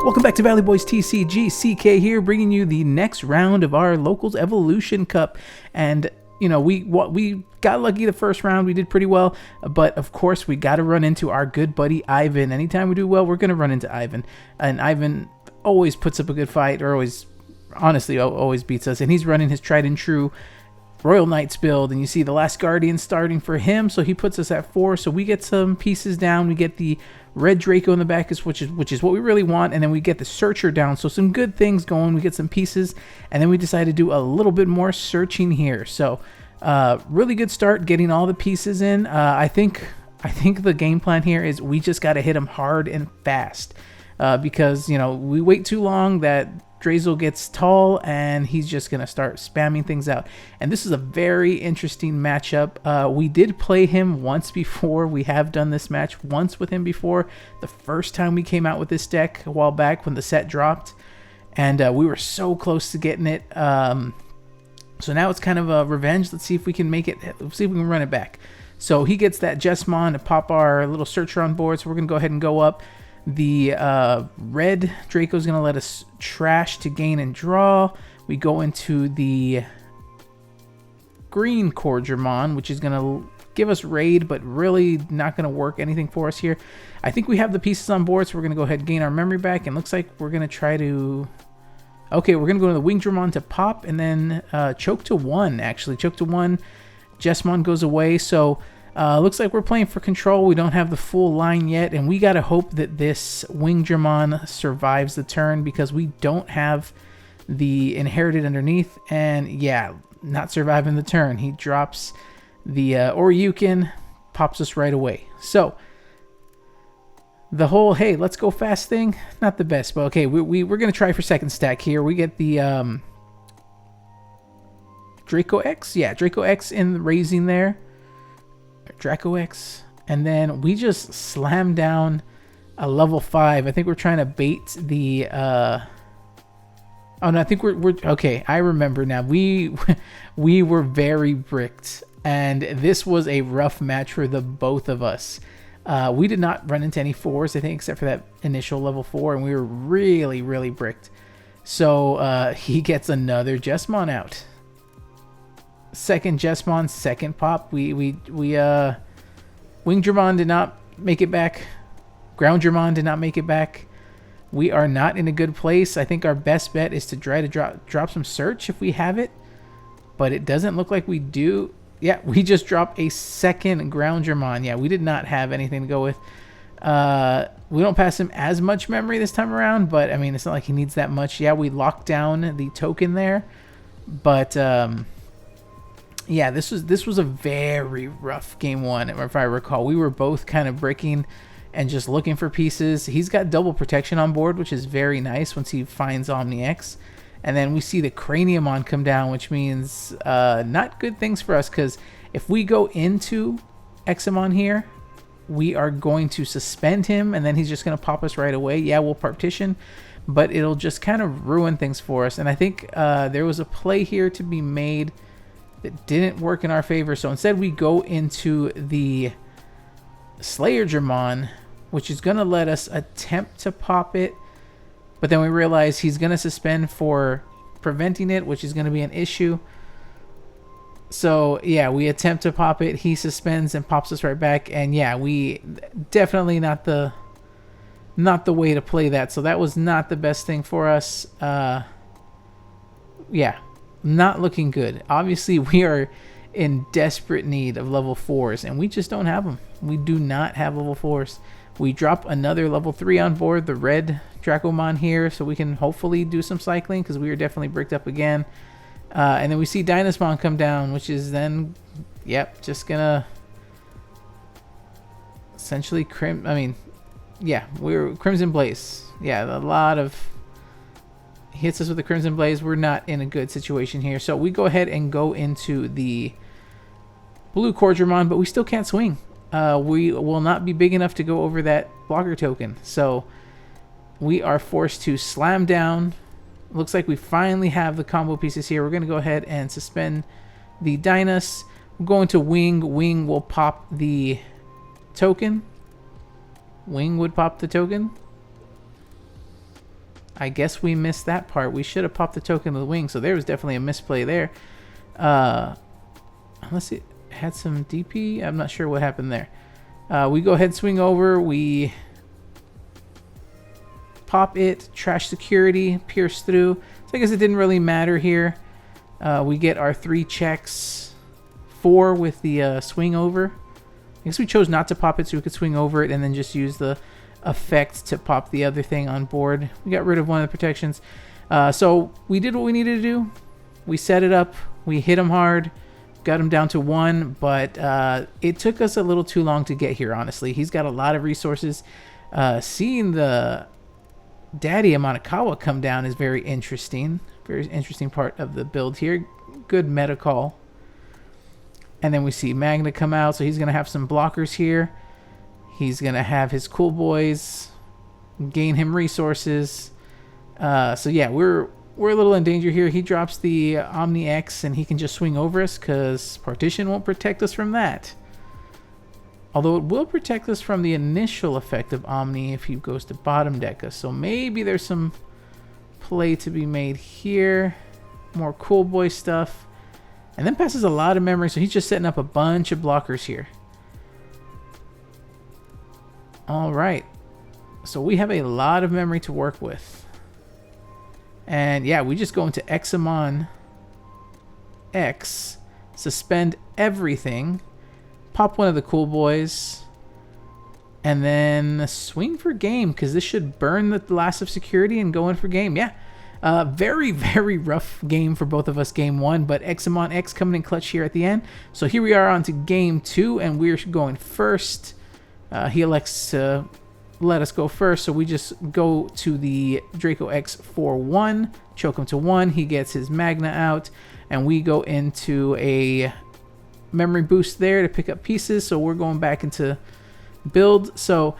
Welcome back to Valley Boys TCG. CK here, bringing you the next round of our Locals Evolution Cup. And you know, we got lucky the first round. We did pretty well, but of course we got to run into our good buddy Ivan. Anytime we do well, we're gonna run into Ivan, and Ivan always puts up a good fight, or honestly always beats us. And he's running his tried and true Royal Knights build, and you see the Last Guardian starting for him, so he puts us at 4. So we get some pieces down. We get the red Draco in the back, which is what we really want, and then we get the Searcher down. So some good things going. We get some pieces, and then we decide to do a little bit more searching here. So really good start getting all the pieces in. I think the game plan here is we just got to hit him hard and fast, because you know, we wait too long, that Drazel gets tall and he's just going to start spamming things out. And this is a very interesting matchup. We did play him once before. We have done this match once with him before. The first time we came out with this deck a while back when the set dropped. And we were so close to getting it. So now it's kind of a revenge. Let's see if we can make it. Let's see if we can run it back. So he gets that Jessamon to pop our little Searcher on board. So we're going to go ahead and go up. The red Draco is going to let us trash to gain and draw. We go into the green Cordramon, which is going to give us raid, but really not going to work anything for us here. I think we have the pieces on board, so we're going to go ahead and gain our memory back. And looks like we're going to try to... Okay, we're going to go to the Wingdramon to pop, and then choke to 1, actually. Choke to 1. Jessamon goes away, so... looks like we're playing for control. We don't have the full line yet, and we gotta hope that this Wingdramon survives the turn, because we don't have the inherited underneath. And yeah, not surviving the turn. He drops the Oryukin, pops us right away. So the whole hey, let's go fast thing, not the best, but okay, we're gonna try for second stack here. We get the Draco X, yeah, Draco X in the raising there. Draco X, and then we just slam down a level 5. I think we're trying to bait the oh no, I think we're okay, I remember now. We were very bricked, and this was a rough match for the both of us. We did not run into any 4s, I think, except for that initial level 4, and we were really bricked. So he gets another Jessamon out. Second Jessamon, second pop. Wingdramon did not make it back. Grounddramon did not make it back. We are not in a good place. I think our best bet is to try to drop some search if we have it, but it doesn't look like we do. Yeah, we just dropped a second Grounddramon. Yeah, we did not have anything to go with. We don't pass him as much memory this time around, but I mean, it's not like he needs that much. Yeah, we locked down the token there, but yeah, this was a very rough game 1, if I recall. We were both kind of breaking and just looking for pieces. He's got double protection on board, which is very nice once he finds Omni X. And then we see the Craniumon come down, which means not good things for us, because if we go into EXAMON here, we are going to suspend him, and then he's just going to pop us right away. Yeah, we'll partition, but it'll just kind of ruin things for us. And I think there was a play here to be made that didn't work in our favor. So instead we go into the Slayer Dramon, which is going to let us attempt to pop it, but then we realize he's going to suspend for preventing it, which is going to be an issue. So yeah, we attempt to pop it, he suspends and pops us right back, and yeah, we definitely not the way to play that. So that was not the best thing for us. Yeah, not looking good. Obviously, we are in desperate need of level 4s, and we just don't have them. We do not have level 4s. We drop another level 3 on board, the red Dracomon here, so we can hopefully do some cycling, because we are definitely bricked up again. And then we see Dynasmon come down, which is then, yep, just gonna essentially we're Crimson Blaze. Yeah, a lot of hits us with the Crimson Blaze. We're not in a good situation here. So we go ahead and go into the blue Cordramon, but we still can't swing. We will not be big enough to go over that blocker token. So we are forced to slam down. Looks like we finally have the combo pieces here. We're going to go ahead and suspend the Dynas. We're going to Wing. Wing will pop the token. Wing would pop the token. I guess we missed that part. We should have popped the token of the wing, so there was definitely a misplay there. Unless it had some DP, I'm not sure what happened there. We go ahead, swing over, we pop it, trash security, pierce through. So I guess it didn't really matter here. We get our 3 checks, 4 with the swing over. I guess we chose not to pop it so we could swing over it and then just use the effect to pop the other thing on board. We got rid of one of the protections. So we did what we needed to do. We set it up, we hit him hard, got him down to 1, but it took us a little too long to get here, honestly. He's got a lot of resources. Seeing the Daddy Amanakawa come down is very interesting. Very interesting part of the build here. Good meta call. And then we see Magna come out, so he's going to have some blockers here. He's going to have his cool boys gain him resources. So yeah, we're a little in danger here. He drops the Omni X and he can just swing over us because Partition won't protect us from that. Although it will protect us from the initial effect of Omni if he goes to bottom Deca. So maybe there's some play to be made here. More cool boy stuff. And then passes a lot of memory, so he's just setting up a bunch of blockers here. Alright. So we have a lot of memory to work with. And yeah, we just go into EXAMON X, suspend everything, pop one of the cool boys, and then swing for game, because this should burn the last of security and go in for game. Yeah. Very, very rough game for both of us, game 1, but EXAMON X coming in clutch here at the end. So here we are on to game 2, and we're going first. He elects to let us go first, so we just go to the Draco X for 1, choke him to 1, he gets his Magna out, and we go into a memory boost there to pick up pieces, so we're going back into build. So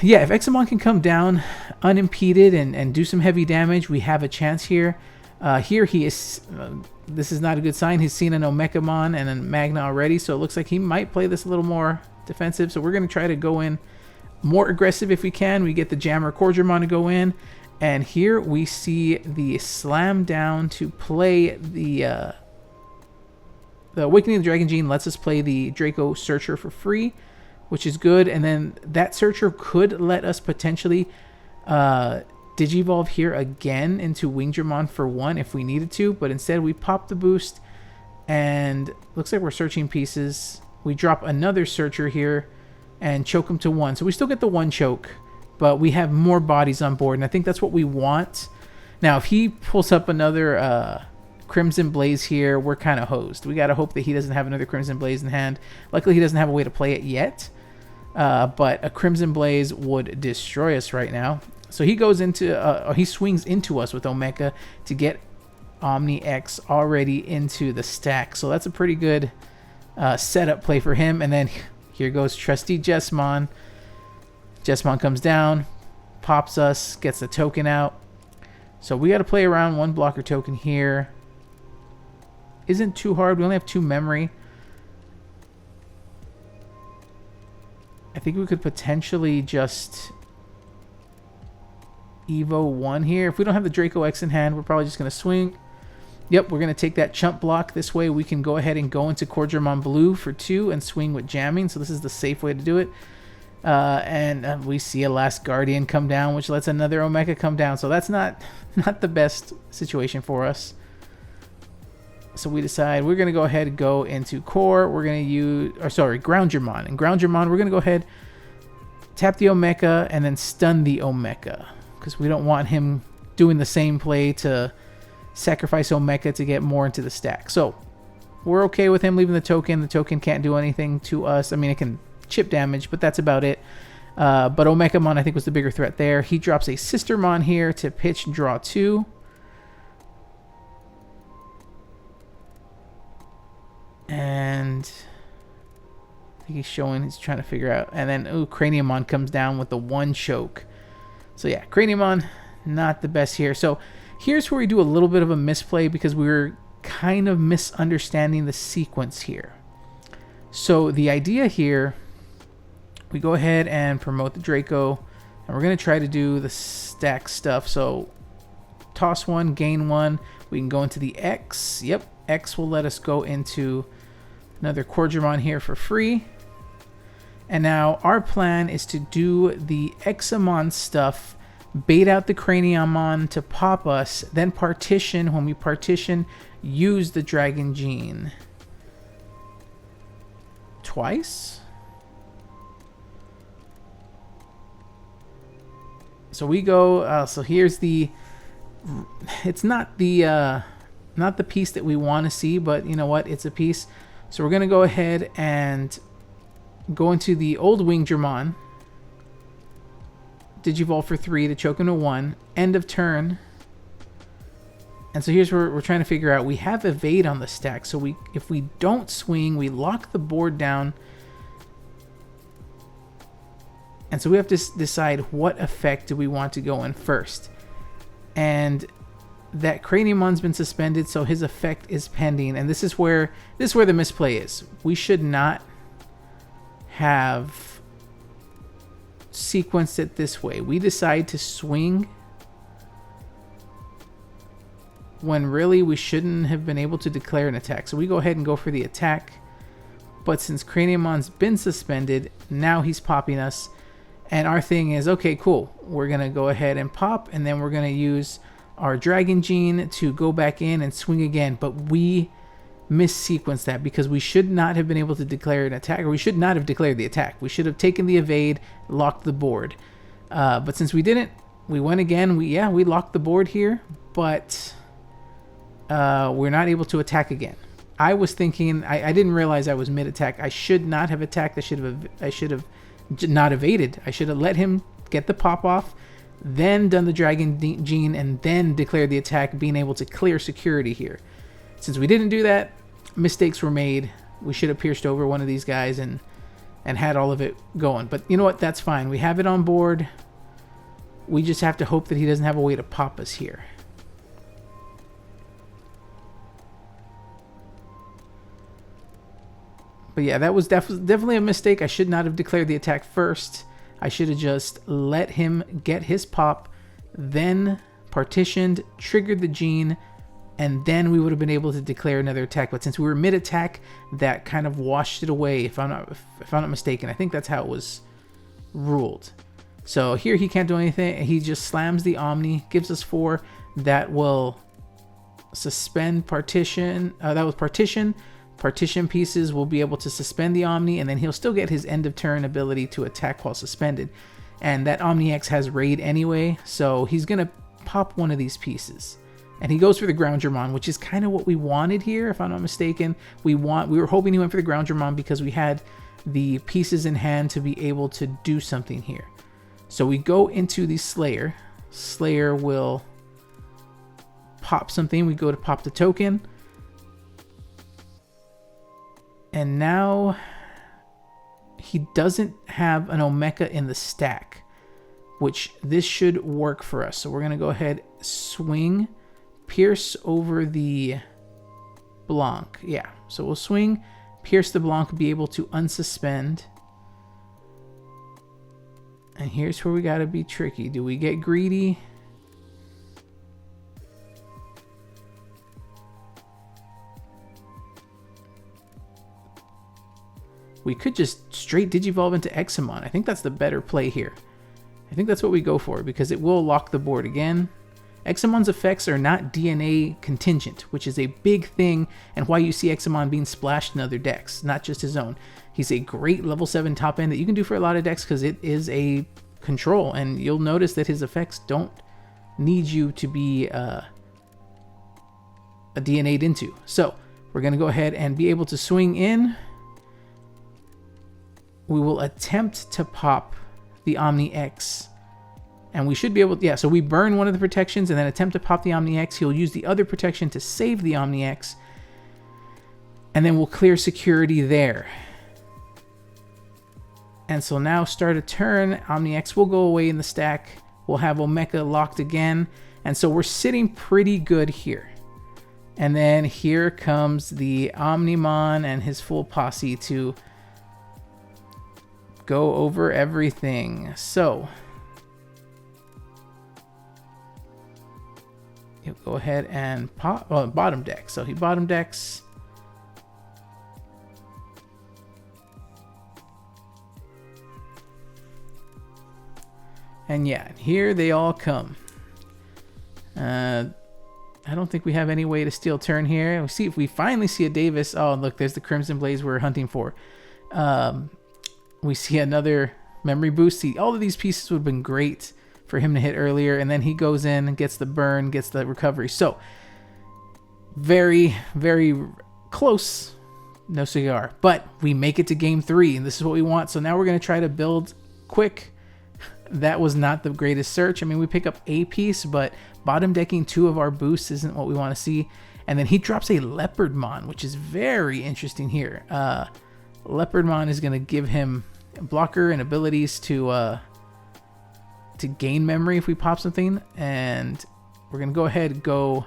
yeah, if EXAMON can come down unimpeded and do some heavy damage, we have a chance here. Here he is, this is not a good sign. He's seen an Omekamon and a Magna already, so it looks like he might play this a little more defensive. So we're going to try to go in more aggressive if we can. We get the Jammer Cordramon to go in, and here we see the slam down to play the Awakening of the Dragon Gene lets us play the Draco Searcher for free, which is good. And then that Searcher could let us potentially Digivolve here again into Wingdramon for 1 if we needed to, but instead we pop the boost, and looks like we're searching pieces. We drop another Searcher here and choke him to 1. So we still get the 1 choke, but we have more bodies on board, and I think that's what we want. Now, if he pulls up another Crimson Blaze here, we're kind of hosed. We got to hope that he doesn't have another Crimson Blaze in hand. Luckily, he doesn't have a way to play it yet, but a Crimson Blaze would destroy us right now. So he goes into, he swings into us with Omeka to get Omni X already into the stack. So that's a pretty good setup play for him. And then here goes Trusty Jesmon. Jesmon comes down, pops us, gets the token out. So we got to play around 1 blocker token here. Isn't too hard. We only have 2 memory. I think we could potentially just Evo 1 here. If we don't have the Draco X in hand, we're probably just going to swing. Yep, we're going to take that chump block. This way we can go ahead and go into Cordramon Blue for 2 and swing with jamming. So this is the safe way to do it. And we see a Last Guardian come down, which lets another Omeka come down. So that's not the best situation for us. So we decide we're going to go ahead and go into Core. We're going to use, or sorry, Groundramon. And Groundramon, we're going to go ahead, tap the Omeka, and then stun the Omeka, because we don't want him doing the same play to sacrifice Omeka to get more into the stack. So we're okay with him leaving the token. The token can't do anything to us. I mean, it can chip damage, but that's about it. But Omekamon, I think, was the bigger threat there. He drops a Sistermon here to pitch draw 2. And I think he's trying to figure out. And then, ooh, Craniumon comes down with the 1 choke. So yeah, Craniumon, not the best here. So here's where we do a little bit of a misplay, because we were kind of misunderstanding the sequence here. So the idea here, we go ahead and promote the Draco, And we're going to try to do the stack stuff. So toss 1, gain 1. We can go into the X. Yep, X will let us go into another Quadramon here for free. And now our plan is to do the EXAMON stuff, bait out the Craniumon to pop us, then partition. When we partition, use the Dragon Gene. Twice? So we go, so here's the, it's not the piece that we want to see, but you know what, it's a piece. So we're going to go ahead and go into the old Wingdramon, Digivolve for 3 to choke him to 1, end of turn. And so here's where we're trying to figure out, we have evade on the stack, so if we don't swing, we lock the board down. And so we have to decide what effect do we want to go in first. And that Craniumon's been suspended, so his effect is pending. And this is where the misplay is. We should not have sequenced it this way. We decide to swing when really we shouldn't have been able to declare an attack. So we go ahead and go for the attack. But since Craniumon's been suspended, now he's popping us. And our thing is, okay, cool. We're going to go ahead and pop, and then we're going to use our Dragon Gene to go back in and swing again. But we missequenced that because we should not have been able to declare an attack, or we should not have declared the attack. We should have taken the evade, locked the board. But since we didn't, we went again. We locked the board here, but we're not able to attack again. I was thinking, I didn't realize I was mid-attack. I should not have attacked. I should have not evaded. I should have let him get the pop off, then done the Dragon Gene, and then declared the attack, being able to clear security here. Since we didn't do that, mistakes were made. We should have pierced over one of these guys and had all of it going. But you know what? That's fine. We have it on board. We just have to hope that he doesn't have a way to pop us here. But yeah, that was definitely a mistake. I should not have declared the attack first. I should have just let him get his pop, then partitioned, triggered the gene, and then we would have been able to declare another attack. But since we were mid-attack, that kind of washed it away, if I'm not mistaken. I think that's how it was ruled. So here he can't do anything. He just slams the Omni, gives us 4. That will suspend partition. That was partition. Partition pieces will be able to suspend the Omni, and then he'll still get his end of turn ability to attack while suspended. And that Omni X has raid anyway, so he's going to pop one of these pieces. And he goes for the Groundramon, which is kind of what we wanted here, if I'm not mistaken. We were hoping he went for the Groundramon because we had the pieces in hand to be able to do something here. So we go into the Slayer. Slayer will pop something. We go to pop the token. And now he doesn't have an Omeka in the stack, which this should work for us. So we're going to go ahead, swing, pierce over the Blanc. Yeah, so we'll swing, pierce the Blanc, be able to unsuspend. And here's where we got to be tricky. Do we get greedy? We could just straight Digivolve into EXAMON. I think that's the better play here. I think that's what we go for because it will lock the board again. EXAMON's effects are not DNA contingent, which is a big thing and why you see EXAMON being splashed in other decks, not just his own. He's a great level 7 top end that you can do for a lot of decks because it is a control, and you'll notice that his effects don't need you to be a DNA'd into. So we're going to go ahead and be able to swing in. We will attempt to pop the Omni X. And we should be able to, yeah, so we burn one of the protections and then attempt to pop the Omni X. He'll use the other protection to save the Omni X. And then we'll clear security there. And so now start a turn. Omni X will go away in the stack. We'll have Omeka locked again. And so we're sitting pretty good here. And then here comes the Omnimon and his full posse to go over everything. So he'll go ahead and pop bottom deck. So he bottom decks. And yeah, here they all come. I don't think we have any way to steal turn here. We'll see if we finally see a Davis. Oh, look, there's the Crimson Blaze we're hunting for. We see another memory boost. See, all of these pieces would have been great for him to hit earlier. And then he goes in and gets the burn, gets the recovery. So, very, very close. No cigar. But we make it to game 3, and this is what we want. So now we're going to try to build quick. That was not the greatest search. I mean, we pick up a piece, but bottom decking 2 of our boosts isn't what we want to see. And then he drops a Leopardmon, which is very interesting here. Leopardmon is going to give him a blocker and abilities to gain memory if we pop something. And we're going to go ahead and go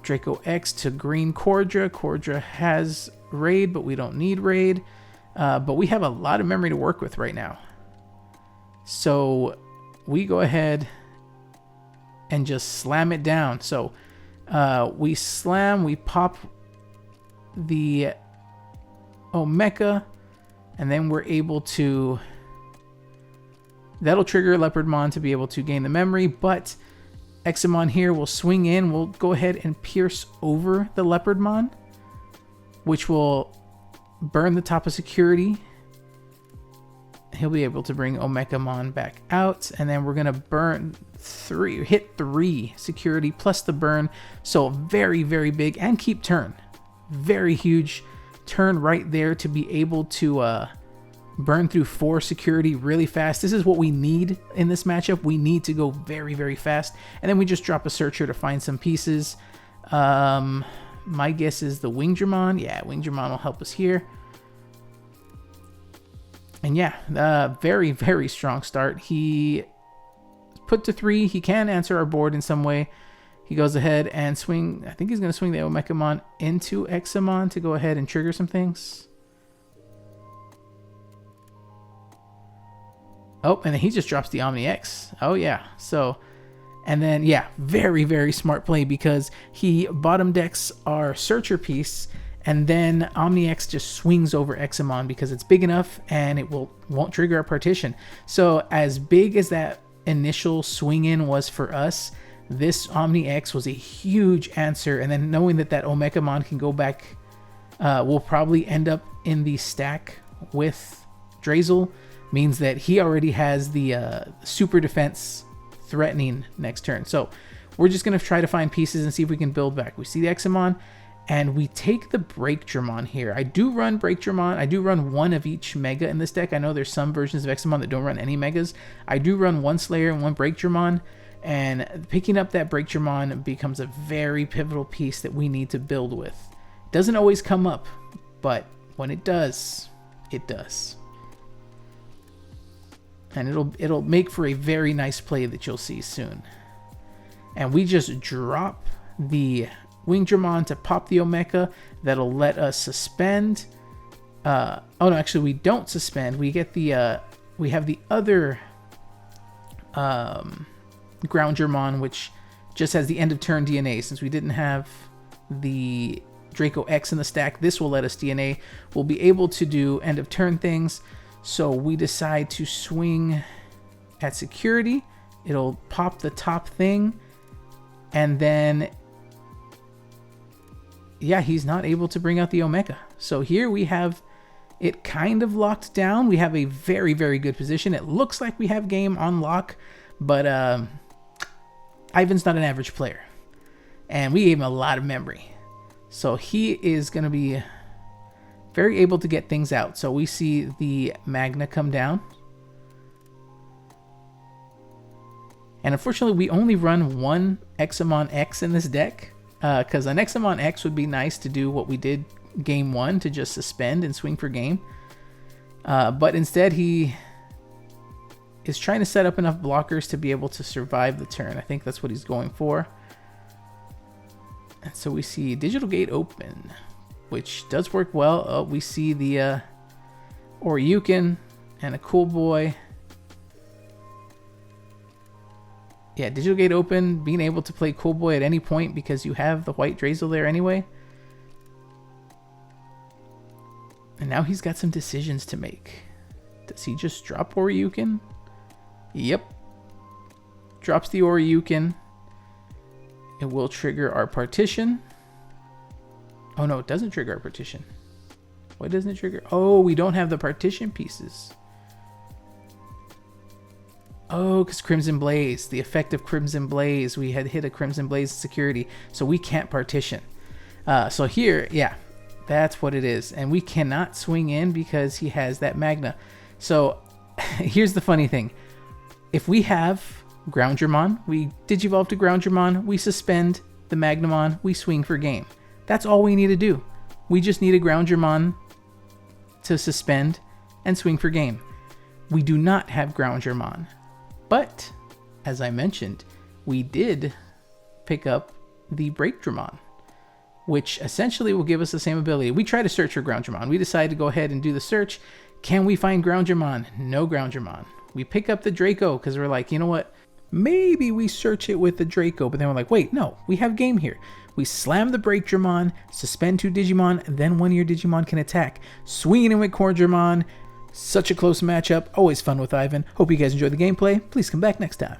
Draco X to green Cordra. Cordra has raid, but we don't need raid. But we have a lot of memory to work with right now. So we go ahead and just slam it down. So we slam, we pop the Omeka, and then we're able to... That'll trigger Leopardmon to be able to gain the memory, but EXAMON here will swing in. We'll go ahead and pierce over the Leopardmon, which will burn the top of security. He'll be able to bring Omekamon back out, and then we're gonna hit 3 security plus the burn. So very, very big, and keep turn. Very huge turn right there to be able to burn through 4 security really fast. This is what we need in this matchup. We need to go very, very fast, and then we just drop a searcher to find some pieces. My guess is the Wingdramon. Yeah, Wingdramon will help us here. And yeah, very, very strong start. He put to 3. He can answer our board in some way. He goes ahead and swing. I think he's going to swing the Omekamon into EXAMON to go ahead and trigger some things. Oh, and then he just drops the Omni X. Oh, yeah. So... And then, yeah, very, very smart play because he bottom decks our searcher piece, and then OmniX just swings over EXAMON because it's big enough and it won't trigger our partition. So as big as that initial swing in was for us, this OmniX was a huge answer. And then knowing that Omekamon can go back, will probably end up in the stack with Drazel, means that he already has the super defense threatening next turn. So we're just going to try to find pieces and see if we can build back. We see the EXAMON, and we take the Breakdramon here. I do run Breakdramon. I do run 1 of each Mega in this deck. I know there's some versions of EXAMON that don't run any Megas. I do run 1 Slayer and 1 Breakdramon, and picking up that Breakdramon becomes a very pivotal piece that we need to build with. It doesn't always come up, but when it does, it does. And it'll make for a very nice play that you'll see soon. And we just drop the Wingdramon to pop the Omeka. That'll let us suspend. Oh no, actually we don't suspend. We get the we have the other Groundgermon, which just has the end of turn DNA. Since we didn't have the Draco X in the stack, this will let us DNA. We'll be able to do end of turn things. So we decide to swing at security. It'll pop the top thing. And then, yeah, he's not able to bring out the Omeka. So here we have it kind of locked down. We have a very, very good position. It looks like we have game on lock, but Ivan's not an average player. And we gave him a lot of memory. So he is going to be very able to get things out. So we see the Magna come down. And unfortunately, we only run 1 EXAMON X in this deck. Because an EXAMON X would be nice to do what we did game 1, to just suspend and swing for game. But instead, he is trying to set up enough blockers to be able to survive the turn. I think that's what he's going for. And so we see Digital Gate open, which does work well. Oh, we see the Oryukin and a Cool Boy. Yeah, digital gate open, being able to play Cool Boy at any point because you have the white Drazel there anyway. And now he's got some decisions to make. Does he just drop Oryukin? Yep. Drops the Oryukin. It will trigger our partition. Oh no, it doesn't trigger our partition. Why doesn't it trigger? Oh, we don't have the partition pieces. Oh, because Crimson Blaze, the effect of Crimson Blaze, we had hit a Crimson Blaze security, so we can't partition. So here, yeah, that's what it is. And we cannot swing in because he has that Magna. So here's the funny thing. If we have Groundgermon, we Digivolve to Groundgermon, we suspend the Magnamon, we swing for game. That's all we need to do. We just need a Groundgermon to suspend and swing for game. We do not have Groundgermon. But, as I mentioned, we did pick up the Breakdramon, which essentially will give us the same ability. We tried to search for Groundgermon. We decided to go ahead and do the search. Can we find Groundgermon? No Groundgermon. We pick up the Draco because we're like, you know what? Maybe we search it with the Draco, but then we're like, wait, no, we have game here. We slam the Breakdramon, suspend 2 Digimon, then one of your Digimon can attack. Swinging in with Corgermon. Such a close matchup. Always fun with Ivan. Hope you guys enjoyed the gameplay. Please come back next time.